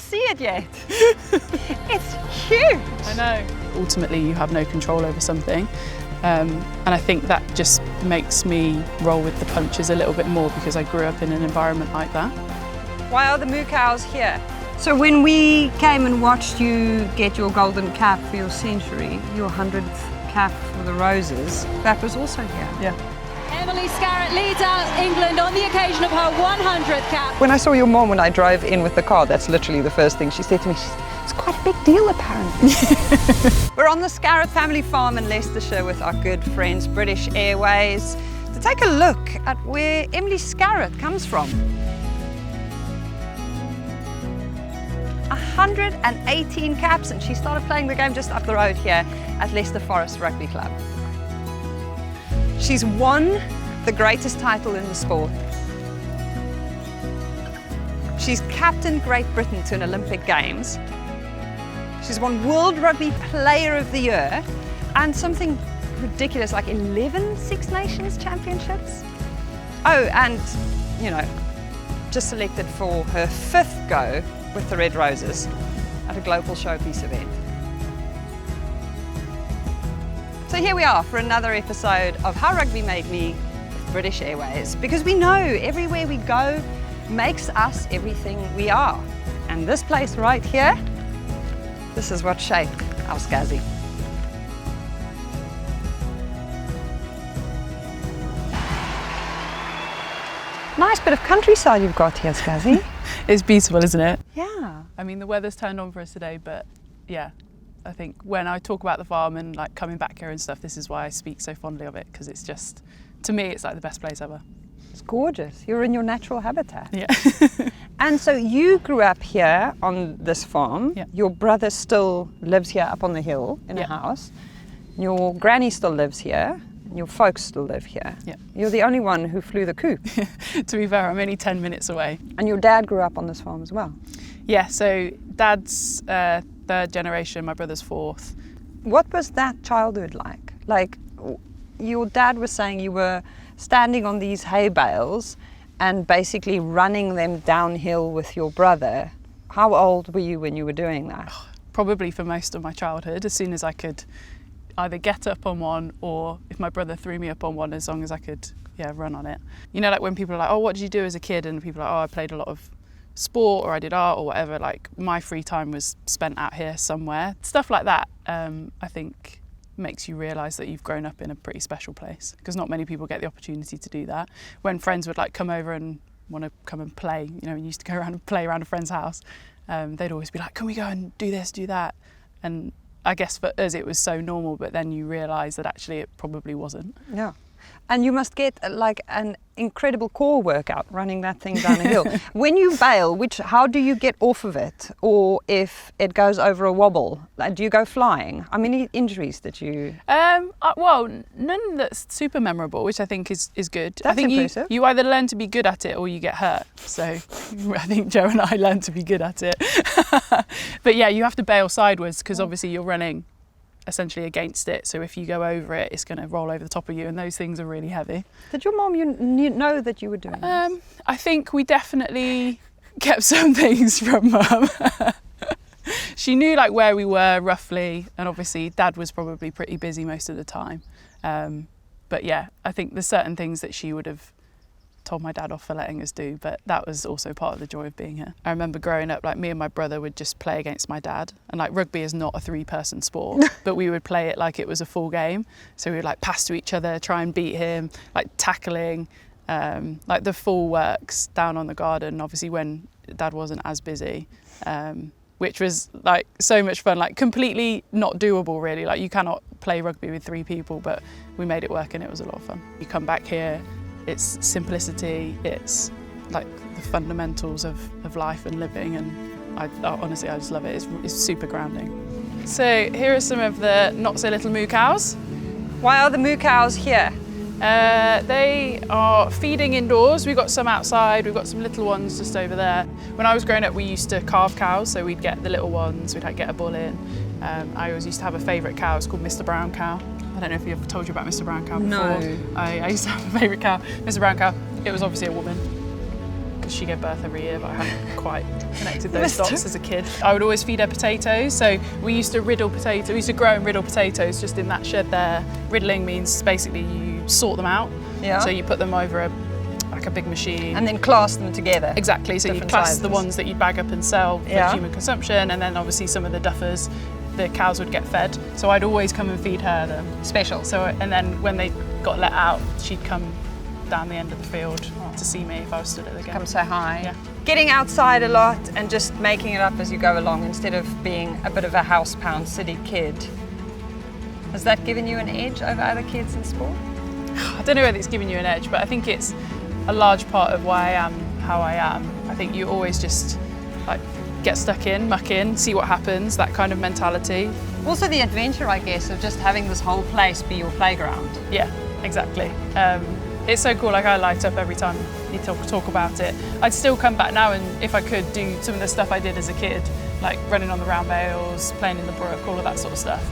see it yet. It's huge. I know. Ultimately, you have no control over something. And I think that just makes me roll with the punches a little bit more because I grew up in an environment like that. Why are the moo cows here? So when we came and watched you get your golden cap for your century, your 100th cap for the Roses, that was also here. Yeah. Emily Scarratt leads out England on the occasion of her 100th cap. When I saw your mom when I drove in with the car, that's literally the first thing she said to me. It's quite a big deal, apparently. We're on the Scarratt family farm in Leicestershire with our good friends British Airways to take a look at where Emily Scarratt comes from. 118 caps, and she started playing the game just up the road here at Leicester Forest Rugby Club. She's won the greatest title in the sport. She's captained Great Britain to an Olympic Games. She's won World Rugby Player of the Year and something ridiculous like 11 Six Nations Championships. Oh, and, you know, just selected for her 5th go with the Red Roses at a global showpiece event. So here we are for another episode of How Rugby Made Me with British Airways, because we know everywhere we go makes us everything we are. And this place right here, this is what shaped our Scazzy. Nice bit of countryside you've got here, Scazzy. It's beautiful, isn't it? Yeah. I mean, the weather's turned on for us today, but yeah, I think when I talk about the farm and like coming back here and stuff, this is why I speak so fondly of it, because it's just, to me, it's like the best place ever. It's gorgeous. You're in your natural habitat. Yeah. And so you grew up here on this farm. Yeah. Your brother still lives here up on the hill in a house. Your granny still lives here. Your folks still live here. Yeah. You're the only one who flew the coop. To be fair, I'm only 10 minutes away. And your dad grew up on this farm as well. Yeah, so Dad's 3rd generation, my brother's 4th. What was that childhood like? Like, your dad was saying you were standing on these hay bales and basically running them downhill with your brother. How old were you when you were doing that? Probably for most of my childhood, as soon as I could either get up on one, or if my brother threw me up on one, as long as I could, run on it. You know, like when people are like, oh, what did you do as a kid? And people are like, oh, I played a lot of sport, or I did art, or whatever. Like, my free time was spent out here somewhere. Stuff like that, I think, makes you realise that you've grown up in a pretty special place, because not many people get the opportunity to do that. When friends would like come over and want to come and play, you know, we used to go around and play around a friend's house, they'd always be like, can we go and do this, do that? And I guess for us it was so normal, but then you realise that actually it probably wasn't. Yeah. And you must get like an incredible core workout running that thing down a hill. When you bail, how do you get off of it? Or if it goes over a wobble, do you go flying? How many injuries did you? Well, none that's super memorable, which I think is good. That's I think impressive. you either learn to be good at it or you get hurt. So I think Joe and I learned to be good at it. But yeah, you have to bail sideways because obviously you're running essentially against it, so if you go over it, it's going to roll over the top of you, and those things are really heavy. Did your mom know that you were doing this? I think we definitely kept some things from Mum. She knew like where we were roughly, and obviously Dad was probably pretty busy most of the time. But yeah, I think there's certain things that she would have told my dad off for letting us do, but that was also part of the joy of being here. I remember growing up, like me and my brother would just play against my dad, and like rugby is not a 3-person sport, but we would play it like it was a full game. So we would like pass to each other, try and beat him, like tackling, like the full works down on the garden, obviously when Dad wasn't as busy, which was like so much fun, like completely not doable really. Like you cannot play rugby with 3 people, but we made it work and it was a lot of fun. You come back here, it's simplicity, it's like the fundamentals of life and living, and honestly I just love it. It's super grounding. So here are some of the not so little moo cows. Why are the moo cows here? They are feeding indoors. We've got some outside, we've got some little ones just over there. When I was growing up we used to calve cows, so we'd get the little ones, we'd like get a bull in. I always used to have a favourite cow, it's called Mr. Brown Cow. I don't know if I've told you about Mr. Brown Cow before. No. I used to have a favourite cow, Mr. Brown Cow. It was obviously a woman. because she gave birth every year, but I hadn't quite connected those dots as a kid. I would always feed her potatoes, so we used to riddle potatoes. We used to grow and riddle potatoes just in that shed there. Riddling means basically you sort them out. Yeah. So you put them over a big machine. And then class them together. Exactly, so you Different class sizes. the ones that you bag up and sell for Yeah. human consumption, and then obviously some of the duffers, the cows would get fed. So I'd always come and feed her them. Special. So, and then when they got let out, she'd come down the end of the field to see me if I was stood at the gate. Come say hi. Yeah. Getting outside a lot and just making it up as you go along instead of being a bit of a housebound city kid. Has that given you an edge over other kids in sport? I don't know whether it's giving you an edge, but I think it's a large part of why I am how I am. I think you always just like get stuck in, muck in, see what happens, that kind of mentality. Also the adventure, I guess, of just having this whole place be your playground. Yeah, exactly. It's so cool, like I light up every time you talk about it. I'd still come back now and if I could do some of the stuff I did as a kid, like running on the round bales, playing in the brook, all of that sort of stuff.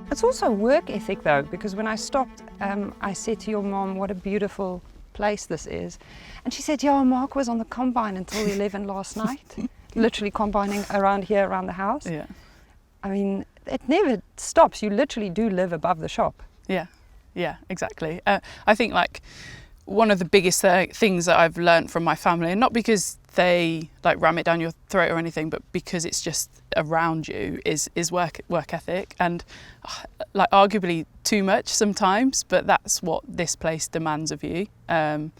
It's also work ethic though, because when I stopped, I said to your mom, what a beautiful place this is. And she said, yeah, Mark was on the combine until 11 last night, literally combining around here, around the house. Yeah. I mean, it never stops. You literally do live above the shop. Yeah, exactly. I think like one of the biggest things that I've learned from my family, and not because they like ram it down your throat or anything, but because it's just around you, is work ethic, and like arguably too much sometimes, but that's what this place demands of you. The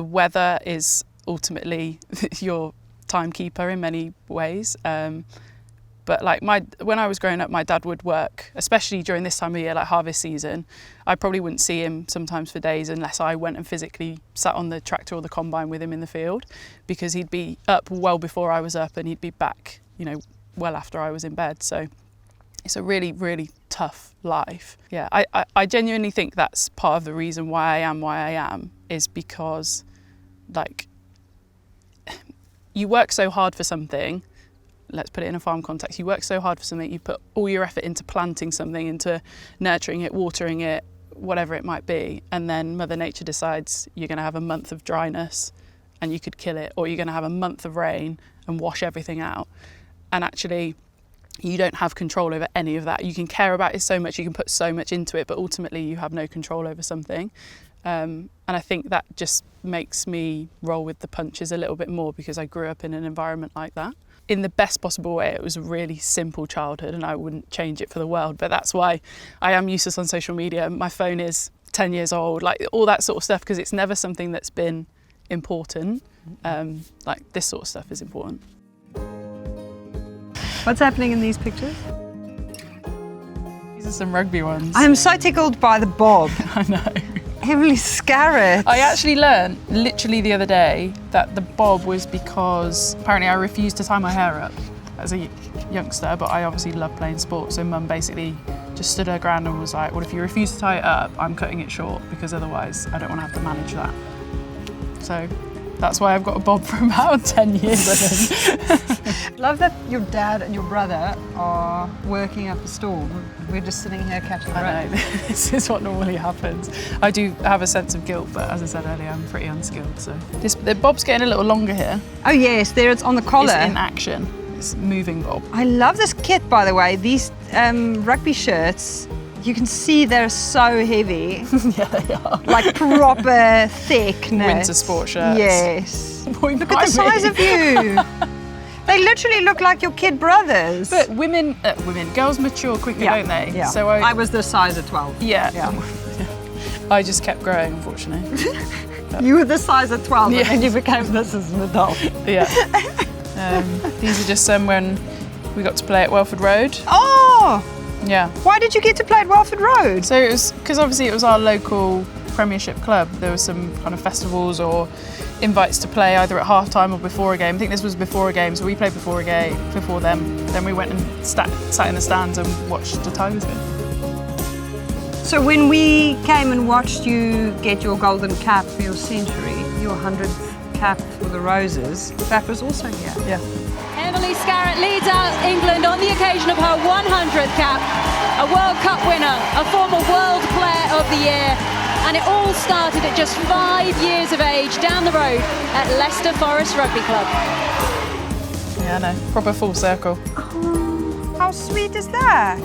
weather is ultimately your timekeeper in many ways. But like when I was growing up, my dad would work, especially during this time of year, like harvest season. I probably wouldn't see him sometimes for days unless I went and physically sat on the tractor or the combine with him in the field, because he'd be up well before I was up and he'd be back, you know, well after I was in bed. So it's a really, really tough life. Yeah, I genuinely think that's part of the reason why I am, is because like you work so hard for something. Let's put it in a farm context. You work so hard for something, you put all your effort into planting something, into nurturing it, watering it, whatever it might be, and then Mother Nature decides you're going to have a month of dryness and you could kill it, or you're going to have a month of rain and wash everything out. And actually, you don't have control over any of that. You can care about it so much, you can put so much into it, but ultimately you have no control over something. And I think that just makes me roll with the punches a little bit more, because I grew up in an environment like that. In the best possible way, it was a really simple childhood and I wouldn't change it for the world, but that's why I am useless on social media. My phone is 10 years old, like all that sort of stuff, because it's never something that's been important. Like this sort of stuff is important. What's happening in these pictures? These are some rugby ones. I'm so tickled by the bob. I know. Emily Scarratt. I actually learned literally the other day that the bob was because apparently I refused to tie my hair up as a youngster, but I obviously love playing sport, so Mum basically just stood her ground and was like, well, if you refuse to tie it up, I'm cutting it short, because otherwise I don't want to have to manage that. So that's why I've got a bob for about 10 years, I think. Love that your dad and your brother are working up a storm. We're just sitting here catching the I know, this is what normally happens. I do have a sense of guilt, but as I said earlier, I'm pretty unskilled. So the bob's getting a little longer here. Oh yes, there it's on the collar. It's in action. It's moving bob. I love this kit, by the way. These rugby shirts, you can see they're so heavy. Yeah, they are. Like proper thick knit. Winter sport shirts. Yes. Boy, look at the size of you. They literally look like your kid brothers. But girls mature quicker, don't they? Yeah. So I was the size of 12. Yeah. I just kept growing, unfortunately. You were the size of 12, Yeah. and then you became this as an adult. Yeah. These are just some when we got to play at Welford Road. Oh! Yeah. Why did you get to play at Welford Road? So it was because obviously it was our local Premiership club. There were some kind of festivals or invites to play either at half-time or before a game. I think this was before a game, so we played before a game, before them. Then we went and sat in the stands and watched the Tigers game. So when we came and watched you get your golden cap for your century, your 100th cap for the Roses, that was also here. Yeah. Emily Scarratt leads out England on the occasion of her 100th cap. A World Cup winner, a former World Player of the Year, And it all started at just 5 years of age down the road at Leicester Forest Rugby Club. Yeah, I know. Proper full circle. How sweet is that?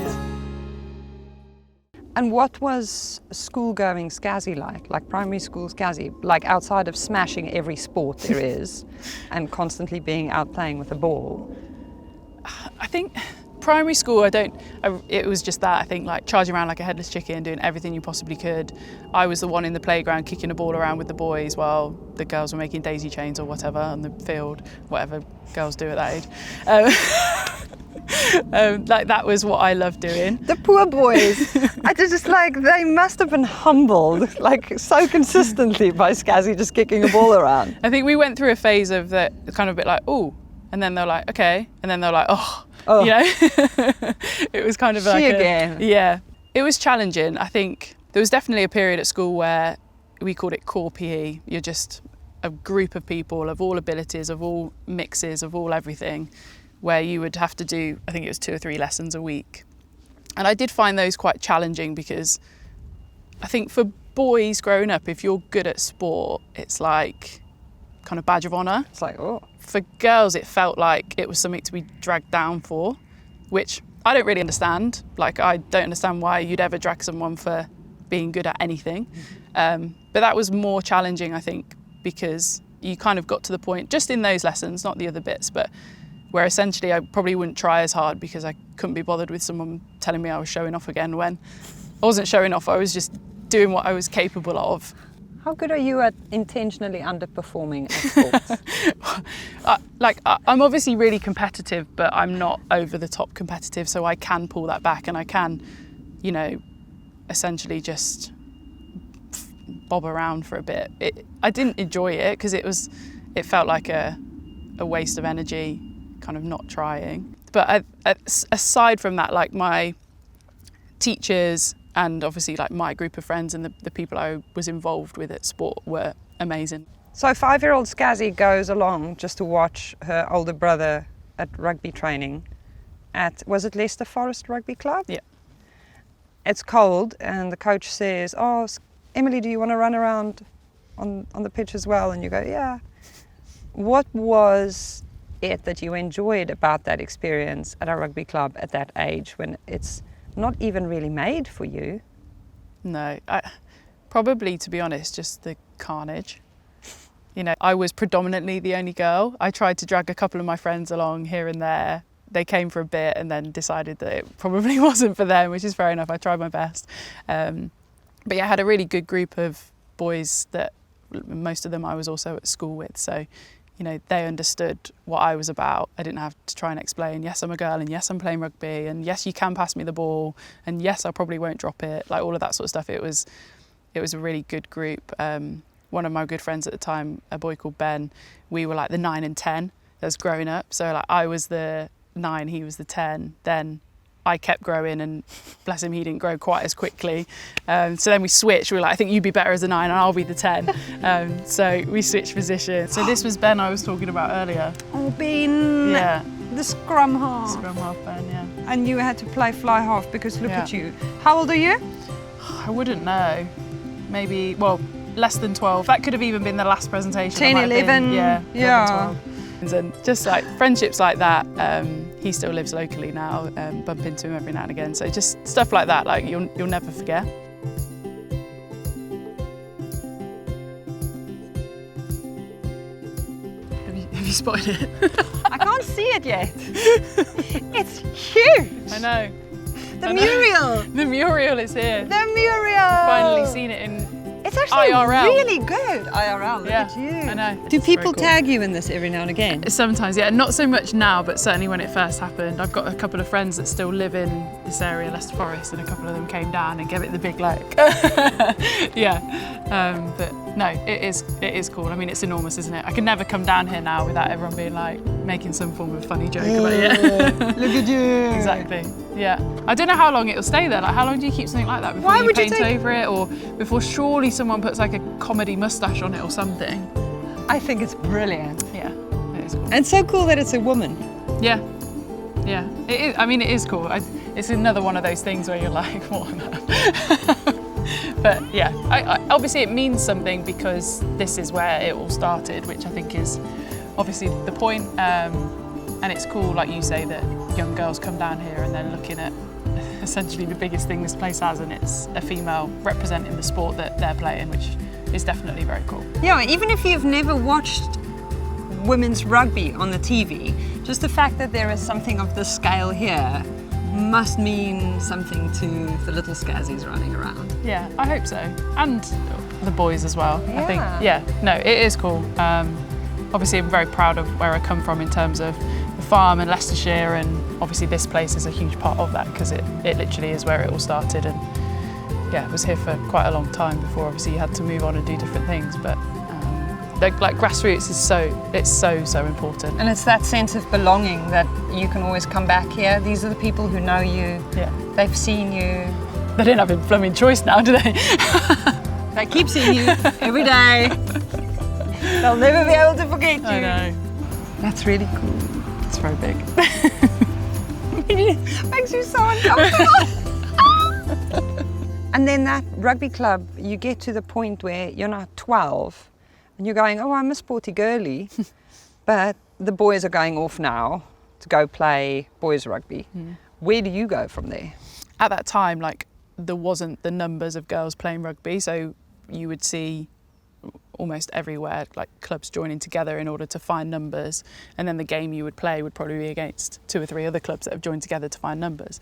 And what was school-going Scazzy like primary school Scazzy, like outside of smashing every sport there is and constantly being out playing with a ball? I think primary school, it was just that, I think, like charging around like a headless chicken, doing everything you possibly could. I was the one in the playground kicking a ball around with the boys while the girls were making daisy chains or whatever on the field, whatever girls do at that age. Like that was what I loved doing. The poor boys, I just like, they must have been humbled like so consistently by Scazzy just kicking a ball around. I think we went through a phase of that kind of a bit like, ooh, and then they're like, okay, and then they're like, oh. You know, it was kind of like yeah, it was challenging. I think there was definitely a period at school where we called it core PE. You're just a group of people of all abilities, of all mixes, of all everything, where you would have to do, I think it was 2 or 3 lessons a week. And I did find those quite challenging because I think for boys growing up, if you're good at sport, it's like kind of badge of honour. It's like, oh. For girls, it felt like it was something to be dragged down for, which I don't really understand. Like, I don't understand why you'd ever drag someone for being good at anything. But that was more challenging, I think, because you kind of got to the point, just in those lessons, not the other bits, but where essentially I probably wouldn't try as hard because I couldn't be bothered with someone telling me I was showing off again when I wasn't showing off, I was just doing what I was capable of. How good are you at intentionally underperforming at sports? I'm obviously really competitive, but I'm not over the top competitive, so I can pull that back and I can, you know, essentially just bob around for a bit. I didn't enjoy it because it felt like a waste of energy, kind of not trying. But aside from that, like my teachers and obviously like my group of friends and the people I was involved with at sport were amazing. So 5-year-old Scazzy goes along just to watch her older brother at rugby training at, was it Leicester Forest Rugby Club? Yeah. It's cold and the coach says, oh, Emily, do you want to run around on the pitch as well? And you go, yeah. What was it that you enjoyed about that experience at a rugby club at that age when it's not even really made for you? No, probably, to be honest, just the carnage. You know, I was predominantly the only girl. I tried to drag a couple of my friends along here and there. They came for a bit and then decided that it probably wasn't for them, which is fair enough. I tried my best. But yeah, I had a really good group of boys that most of them I was also at school with. So, you know, they understood what I was about. I didn't have to try and explain, yes, I'm a girl, and yes, I'm playing rugby, and yes, you can pass me the ball, and yes, I probably won't drop it, like all of that sort of stuff. It was a really good group. One of my good friends at the time, a boy called Ben, we were like the 9 and 10 as growing up. So like I was the 9, he was the 10. Then I kept growing, and bless him, he didn't grow quite as quickly. So then we switched. We were like, I think you'd be better as a 9 and I'll be the 10. So we switched positions. So this was Ben I was talking about earlier. Oh, Ben. Yeah. The scrum half. Scrum half Ben, yeah. And you had to play fly half because look Yeah. at you. How old are you? I wouldn't know. Maybe, well, less than 12. That could have even been the last presentation. 10, 11. Yeah. Yeah. 11, 12. And just like friendships like that, he still lives locally now, bump into him every now and again. So just stuff like that, like you'll never forget. Have you spotted it? I can't see it yet. It's huge. I know. The Mural. The Mural is here. The Mural. Finally seen it in It's actually IRL. really good. IRL, look Yeah, at you. I know. Do It's people very cool. tag you in this every now and again? Sometimes, yeah. Not so much now, but certainly when it first happened. I've got a couple of friends that still live in this area, Leicester Forest, and a couple of them came down and gave it the big like. Yeah. But no, it is cool. I mean, it's enormous, isn't it? I can never come down here now without everyone being like making some form of funny joke about it. Look at you. Exactly. Yeah. I don't know how long it'll stay there. Like, how long do you keep something like that before Why you would you paint take- over it, or before surely someone puts like a comedy moustache on it or something? I think it's brilliant. Yeah. It is cool. And so cool that it's a woman. Yeah. Yeah. It is. I mean, it is cool. It's another one of those things where you're like, what on earth? But yeah, obviously it means something because this is where it all started, which I think is obviously the point. And it's cool, like you say, that young girls come down here and they're looking at essentially the biggest thing this place has, and it's a female representing the sport that they're playing, which is definitely very cool. Yeah, even if you've never watched women's rugby on the TV, just the fact that there is something of this scale here must mean something to the little Scazzies running around. Yeah, I hope so. And the boys as well. Yeah. I think, yeah, no, it is cool. Obviously, I'm very proud of where I come from in terms of the farm and Leicestershire, and obviously this place is a huge part of that because it literally is where it all started. And yeah, I was here for quite a long time before obviously you had to move on and do different things. But like grassroots is so important. And it's that sense of belonging that you can always come back here. These are the people who know you. Yeah. They've seen you. They don't have a blooming choice now, do they? They keep seeing you every day. They'll never be able to forget you. I know. That's really cool. It's very big. Makes you so uncomfortable. And then that rugby club, you get to the point where you're not 12 and you're going, oh, I'm a sporty girly, but the boys are going off now to go play boys rugby. Where do you go from there? At that time, like, there wasn't the numbers of girls playing rugby, so you would see almost everywhere like clubs joining together in order to find numbers, and then the game you would play would probably be against 2 or 3 other clubs that have joined together to find numbers.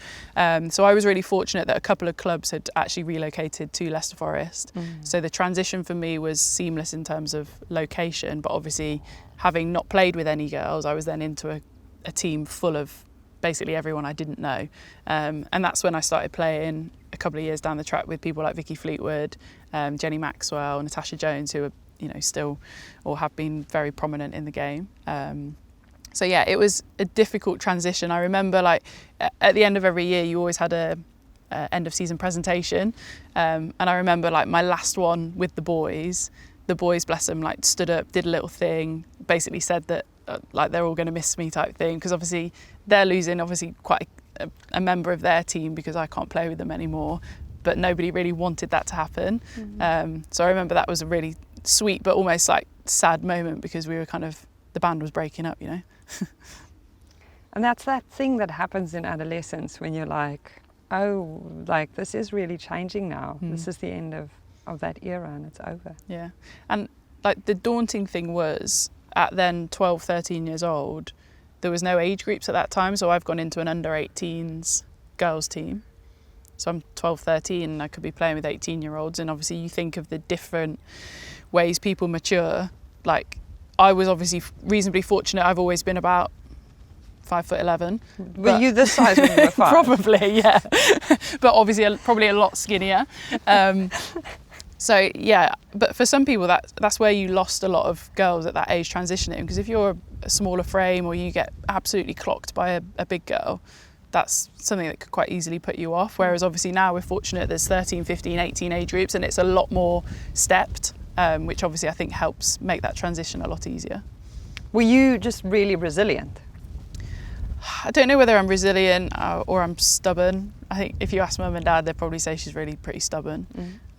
So I was really fortunate that a couple of clubs had actually relocated to Leicester Forest. So the transition for me was seamless in terms of location, but obviously having not played with any girls, I was then into a team full of basically everyone I didn't know. And that's when I started playing a couple of years down the track with people like Vicky Fleetwood, Jenny Maxwell, Natasha Jones, who are, you know, still or have been very prominent in the game. So yeah, it was a difficult transition. I remember, like, at the end of every year you always had a end of season presentation, and I remember, like, my last one with the boys, bless them, like, stood up, did a little thing, basically said that like they're all going to miss me type thing, because obviously they're losing obviously quite a member of their team because I can't play with them anymore, but nobody really wanted that to happen. So I remember that was a really sweet but almost like sad moment, because we were kind of, the band was breaking up, you know. And that's that thing that happens in adolescence when you're like, oh, like, this is really changing now. This is the end of that era and it's over. Yeah. And like the daunting thing was, at then 12, 13 years old, there was no age groups at that time. So I've gone into an under 18s girls team. So I'm 12, 13 and I could be playing with 18-year-olds. And obviously you think of the different ways people mature. Like, I was obviously reasonably fortunate. I've always been about 5'11". Were you this size when you were 5? Probably, yeah. But obviously probably a lot skinnier. So yeah, but for some people that's where you lost a lot of girls at that age transitioning, because if you're a smaller frame or you get absolutely clocked by a big girl, that's something that could quite easily put you off. Whereas obviously now we're fortunate there's 13, 15, 18 age groups and it's a lot more stepped, which obviously I think helps make that transition a lot easier. Were you just really resilient? I don't know whether I'm resilient or I'm stubborn. I think if you ask Mum and Dad, they'd probably say she's really pretty stubborn.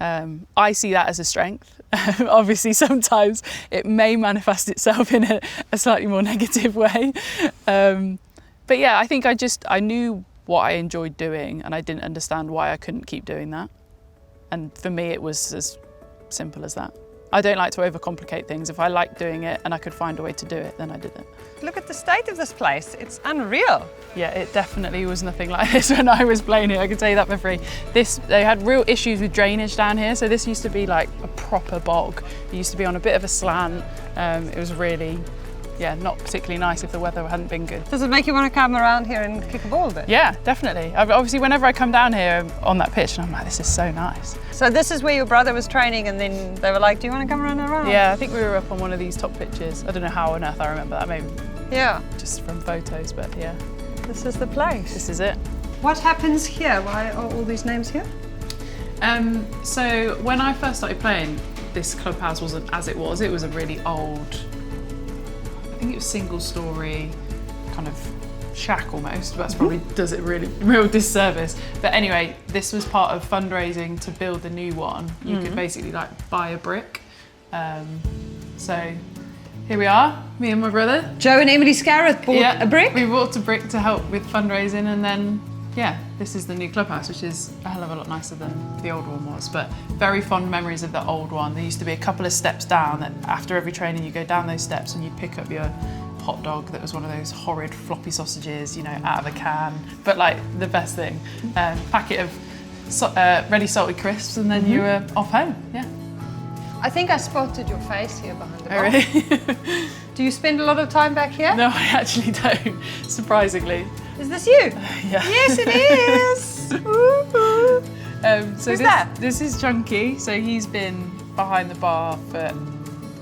I see that as a strength. Obviously, sometimes it may manifest itself in a slightly more negative way. But yeah, I think I knew what I enjoyed doing and I didn't understand why I couldn't keep doing that. And for me, it was as simple as that. I don't like to overcomplicate things. If I liked doing it and I could find a way to do it, then I did it. Look at the state of this place. It's unreal. Yeah, it definitely was nothing like this when I was playing it, I can tell you that for free. They had real issues with drainage down here, so this used to be like a proper bog. It used to be on a bit of a slant. It was really, yeah, not particularly nice if the weather hadn't been good. Does it make you want to come around here and kick a ball a bit? Yeah, definitely. Obviously, whenever I come down here on that pitch, and I'm like, this is so nice. So this is where your brother was training and then they were like, do you want to come around? Yeah, I think we were up on one of these top pitches. I don't know how on earth I remember that, maybe yeah, just from photos, but yeah. This is the place. This is it. What happens here? Why are all these names here? So when I first started playing, this clubhouse wasn't as it was. It was a really old, I think it was single story, kind of shack almost. That's probably does it really real disservice. But anyway, this was part of fundraising to build the new one. You could basically like buy a brick. So here we are, me and my brother. Joe and Emily Scarratt bought a brick? We bought a brick to help with fundraising, and then this is the new clubhouse, which is a hell of a lot nicer than the old one was. But very fond memories of the old one. There used to be a couple of steps down that after every training you go down those steps and you pick up your hot dog that was one of those horrid floppy sausages, you know, out of a can. But like the best thing, packet of ready salted crisps, and then you were off home. Yeah. I think I spotted your face here behind the bar. Oh, really? Do you spend a lot of time back here? No, I actually don't, surprisingly. Is this you? Yeah. Yes, it is. So Who's that? This is Chunky. So he's been behind the bar for,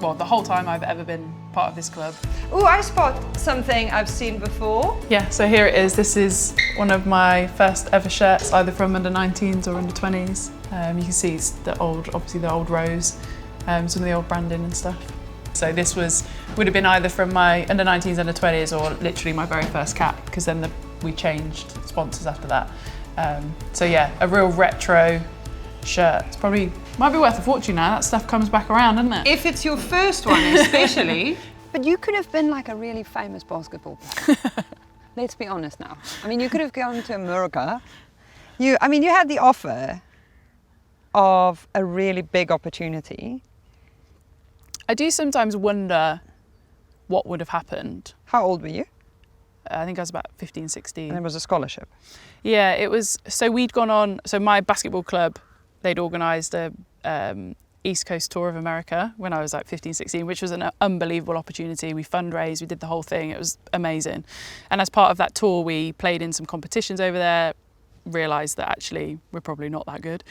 well, the whole time I've ever been part of this club. Oh, I spot something I've seen before. Yeah, so here it is. This is one of my first ever shirts, either from under 19s or under 20s. You can see it's obviously the old rose, some of the old branding and stuff. So this would have been either from my under 19s, under 20s, or literally my very first cap, because then we changed sponsors after that. So yeah, a real retro shirt. It's probably, might be worth a fortune now. That stuff comes back around, doesn't it? If it's your first one especially. But you could have been like a really famous basketball player. Let's be honest now. I mean, you could have gone to America. You had the offer of a really big opportunity. I do sometimes wonder what would have happened. How old were you? I think I was about 15, 16. And it was a scholarship. Yeah, it was. So we'd gone on, so my basketball club, they'd organised a East Coast tour of America when I was like 15, 16, which was an unbelievable opportunity. We fundraised, we did the whole thing. It was amazing. And as part of that tour, we played in some competitions over there, realised that actually we're probably not that good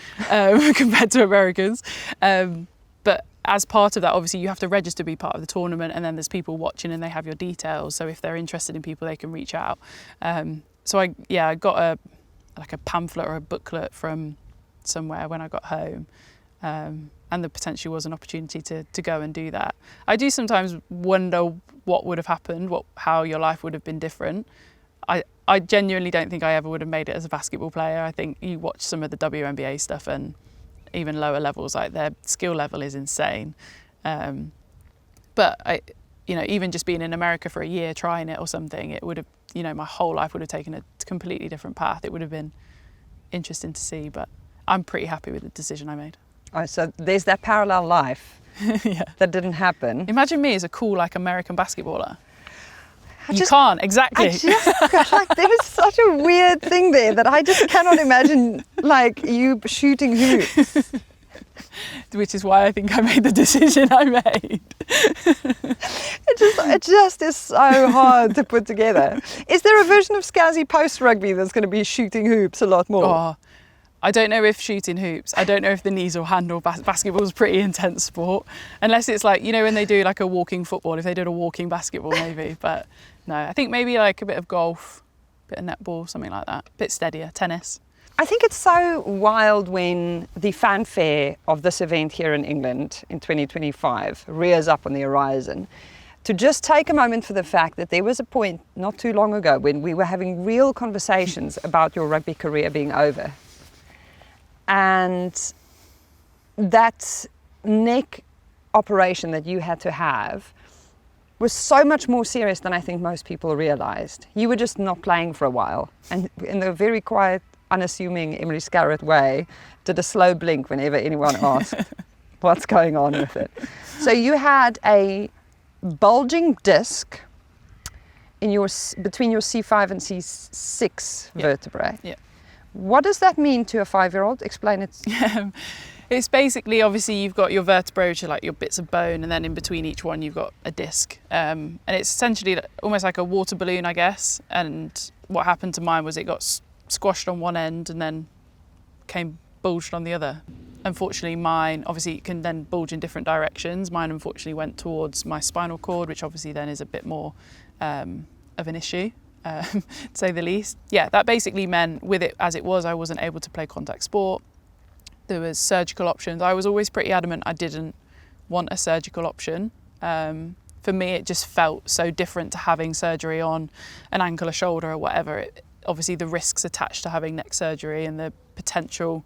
compared to Americans. But as part of that, obviously you have to register to be part of the tournament, and then there's people watching and they have your details. So if they're interested in people, they can reach out. So I got a pamphlet or a booklet from somewhere when I got home. And there potentially was an opportunity to go and do that. I do sometimes wonder what would have happened, how your life would have been different. I genuinely don't think I ever would have made it as a basketball player. I think you watch some of the WNBA stuff and even lower levels, like their skill level is insane. But even just being in America for a year trying it or something, it would have, my whole life would have taken a completely different path. It would have been interesting to see, but I'm pretty happy with the decision I made. Oh, so there's that parallel life that didn't happen. Imagine me as a cool American basketballer. You can't, exactly. There was such a weird thing there that I just cannot imagine you shooting hoops. Which is why I think I made the decision I made. It just is so hard to put together. Is there a version of Scazzy post-rugby that's going to be shooting hoops a lot more? Oh, I don't know if shooting hoops, I don't know if the knees will handle basketball is a pretty intense sport. Unless it's when they do a walking football, if they did a walking basketball maybe. But no, I think maybe a bit of golf, a bit of netball, something like that. A bit steadier, tennis. I think it's so wild when the fanfare of this event here in England in 2025 rears up on the horizon. To just take a moment for the fact that there was a point not too long ago when we were having real conversations about your rugby career being over. And that neck operation that you had to have was so much more serious than I think most people realized. You were just not playing for a while, and in the very quiet, unassuming Emily Scarratt way, did a slow blink whenever anyone asked what's going on with it. So you had a bulging disc in between your C5 and C6 vertebrae. Yeah. What does that mean to a 5-year-old? Explain it. It's basically, obviously, you've got your vertebrae, which are your bits of bone, and then in between each one, you've got a disc. And it's essentially almost like a water balloon, I guess. And what happened to mine was it got squashed on one end and then came bulged on the other. Unfortunately, mine, obviously, it can then bulge in different directions. Mine, unfortunately, went towards my spinal cord, which obviously then is a bit more of an issue. To say the least. Yeah, that basically meant with it as it was, I wasn't able to play contact sport. There was surgical options. I was always pretty adamant I didn't want a surgical option. for me, it just felt so different to having surgery on an ankle, a shoulder or whatever. Obviously the risks attached to having neck surgery and the potential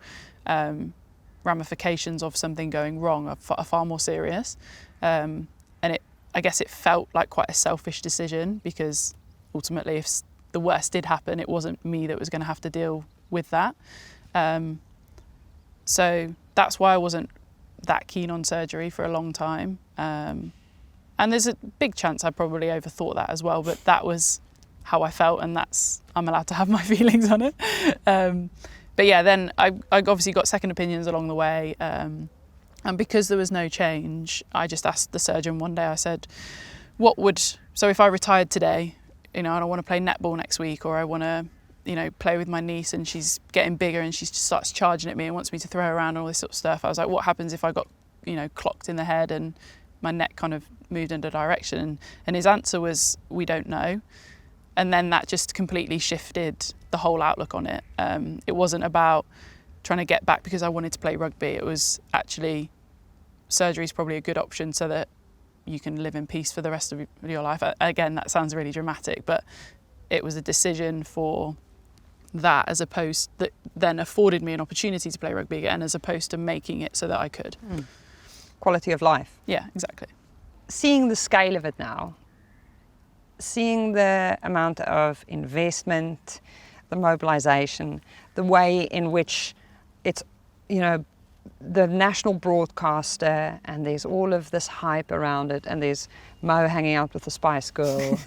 ramifications of something going wrong are far more serious. And I guess it felt like quite a selfish decision, because ultimately if the worst did happen, it wasn't me that was going to have to deal with that. So that's why I wasn't that keen on surgery for a long time. And there's a big chance I probably overthought that as well, but that was how I felt, and I'm allowed to have my feelings on it. But yeah, then I obviously got second opinions along the way. And because there was no change, I just asked the surgeon one day, I said, so if I retired today, and I want to play netball next week, or I want to, play with my niece and she's getting bigger and she starts charging at me and wants me to throw her around and all this sort of stuff. I was like, what happens if I got, clocked in the head and my neck kind of moved in a direction? And his answer was, we don't know. And then that just completely shifted the whole outlook on it. It wasn't about trying to get back because I wanted to play rugby. It was actually, surgery is probably a good option so that you can live in peace for the rest of your life. Again, that sounds really dramatic, but it was a decision for that, as opposed that then afforded me an opportunity to play rugby again, as opposed to making it so that I could. Quality of life. Yeah, exactly. Seeing the scale of it now, seeing the amount of investment, the mobilisation, the way in which it's, the national broadcaster, and there's all of this hype around it, and there's Mo hanging out with the Spice Girl.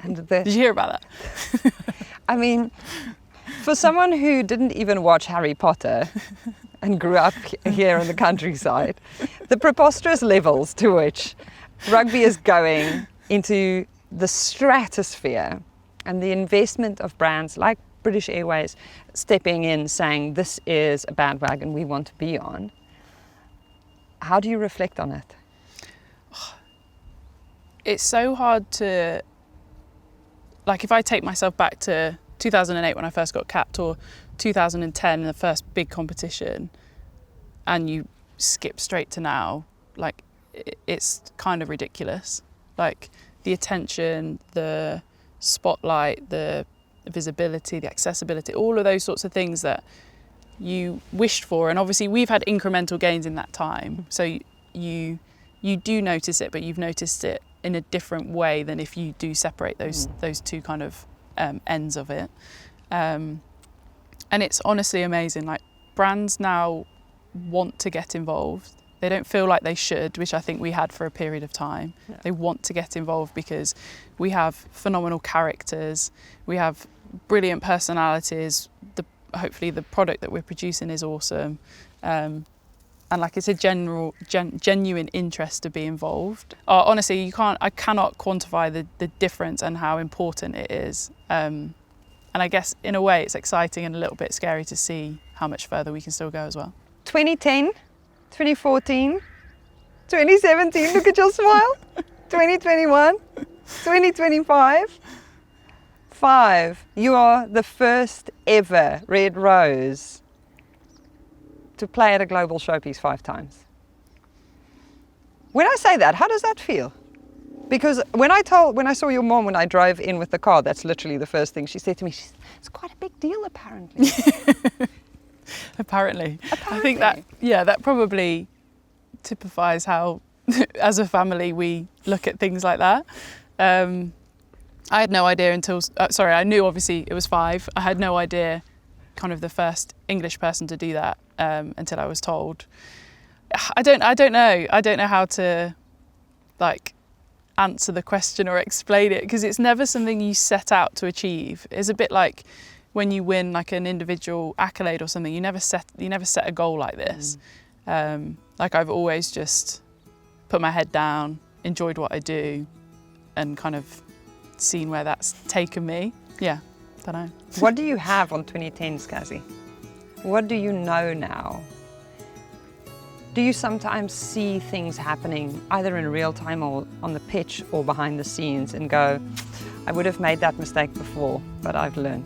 Did you hear about that? I mean, for someone who didn't even watch Harry Potter and grew up here in the countryside, the preposterous levels to which rugby is going into the stratosphere, and the investment of brands like British Airways stepping in saying this is a bandwagon we want to be on. How do you reflect on it? It's so hard to, if I take myself back to 2008 when I first got capped, or 2010 in the first big competition, and you skip straight to now, it's kind of ridiculous. The attention, the spotlight, the visibility, the accessibility, all of those sorts of things that you wished for. And obviously we've had incremental gains in that time. So you do notice it, but you've noticed it in a different way than if you do separate those two kind of ends of it. And it's honestly amazing. Brands now want to get involved. They don't feel like they should, which I think we had for a period of time. Yeah. They want to get involved because we have phenomenal characters, we have brilliant personalities, hopefully the product that we're producing is awesome, and it's a genuine interest to be involved. Honestly, I cannot quantify the difference and how important it is. And I guess in a way it's exciting and a little bit scary to see how much further we can still go as well. 2010, 2014, 2017, look at your smile, 2021, 2025, 5. You are the first ever Red Rose to play at a global showpiece 5 times. When I say that, how does that feel? Because when I saw your mom when I drove in with the car, that's literally the first thing she said to me. It's quite a big deal, apparently. Apparently. I think that probably typifies how, as a family, we look at things like that. I had no idea until, I knew obviously it was 5. I had no idea kind of the first English person to do that until I was told. I don't know. I don't know how to answer the question or explain it, because it's never something you set out to achieve. It's a bit like when you win an individual accolade or something, you never set a goal like this. I've always just put my head down, enjoyed what I do, and kind of seen where that's taken me. Yeah, don't know. What do you have on 2010, Scazzy? What do you know now? Do you sometimes see things happening either in real time or on the pitch or behind the scenes and go, I would have made that mistake before, but I've learned?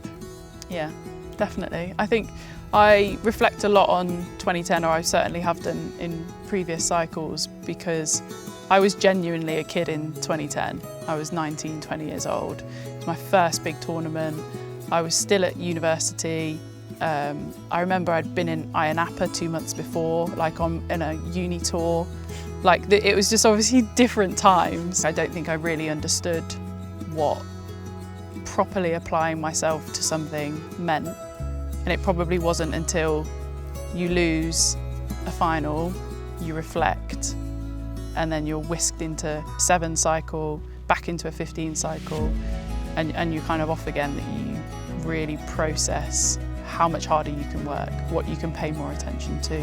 Yeah, definitely. I think I reflect a lot on 2010, or I certainly have done in previous cycles, because I was genuinely a kid in 2010. I was 19, 20 years old. It was my first big tournament. I was still at university. I remember I'd been in Ayia Napa 2 months before, like in a uni tour. Like it was just obviously different times. I don't think I really understood what properly applying myself to something meant. And it probably wasn't until you lose a final, you reflect, and then you're whisked into a 7 cycle, back into a 15 cycle, and you're kind of off again, that you really process how much harder you can work, what you can pay more attention to.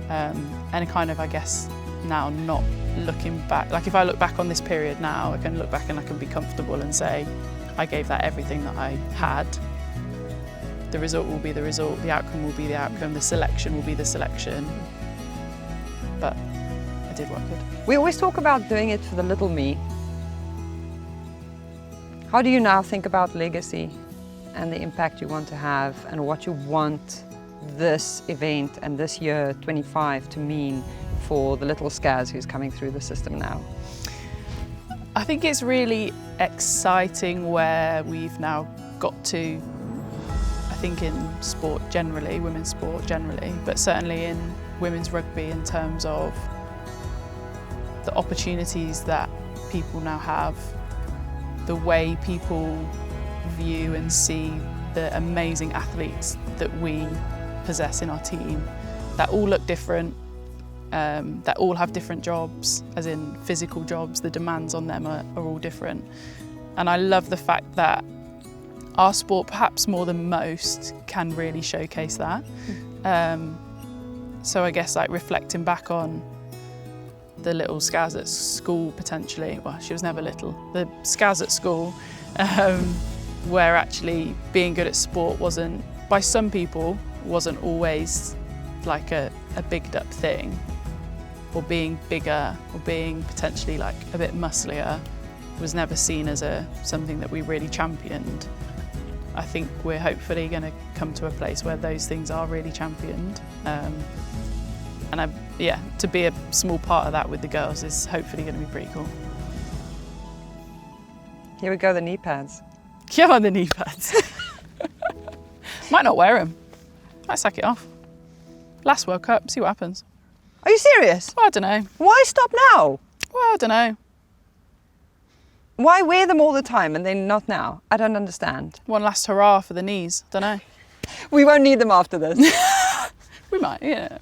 And kind of, I guess, now not looking back, like if I look back on this period now, I can look back and I can be comfortable and say, I gave that everything that I had. The result will be the result, the outcome will be the outcome, the selection will be the selection. But I did what I could. We always talk about doing it for the little me. How do you now think about legacy and the impact you want to have and what you want this event and this year 25 to mean for the little Scaz who's coming through the system now? I think it's really exciting where we've now got to, I think in sport generally, women's sport generally, but certainly in women's rugby in terms of the opportunities that people now have, the way people view and see the amazing athletes that we possess in our team, that all look different, that all have different jobs, as in physical jobs, the demands on them are all different. And I love the fact that our sport, perhaps more than most, can really showcase that. So I guess like reflecting back on the little Scaz at school potentially, well, she was never little, the Scaz at school, where actually being good at sport wasn't, by some people, wasn't always like a bigged up thing, or being bigger, or being potentially like a bit musclier was never seen as something that we really championed. I think we're hopefully going to come to a place where those things are really championed. And to be a small part of that with the girls is hopefully going to be pretty cool. Here we go, the knee pads. Come on, the knee pads. Might not wear them. Might sack it off. Last World Cup, see what happens. Are you serious? Well, I don't know. Why stop now? Well, I don't know. Why wear them all the time and then not now? I don't understand. One last hurrah for the knees. Don't know. We won't need them after this. We might, yeah.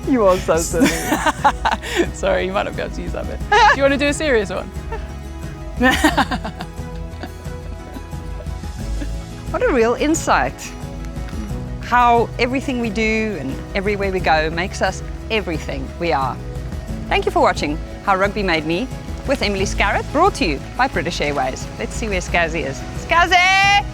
You are so silly. Sorry, you might not be able to use that bit. Do you want to do a serious one? What a real insight. How everything we do and everywhere we go makes us everything we are. Thank you for watching How Rugby Made Me with Emily Scarratt, brought to you by British Airways. Let's see where Scazzy is. Scazzy!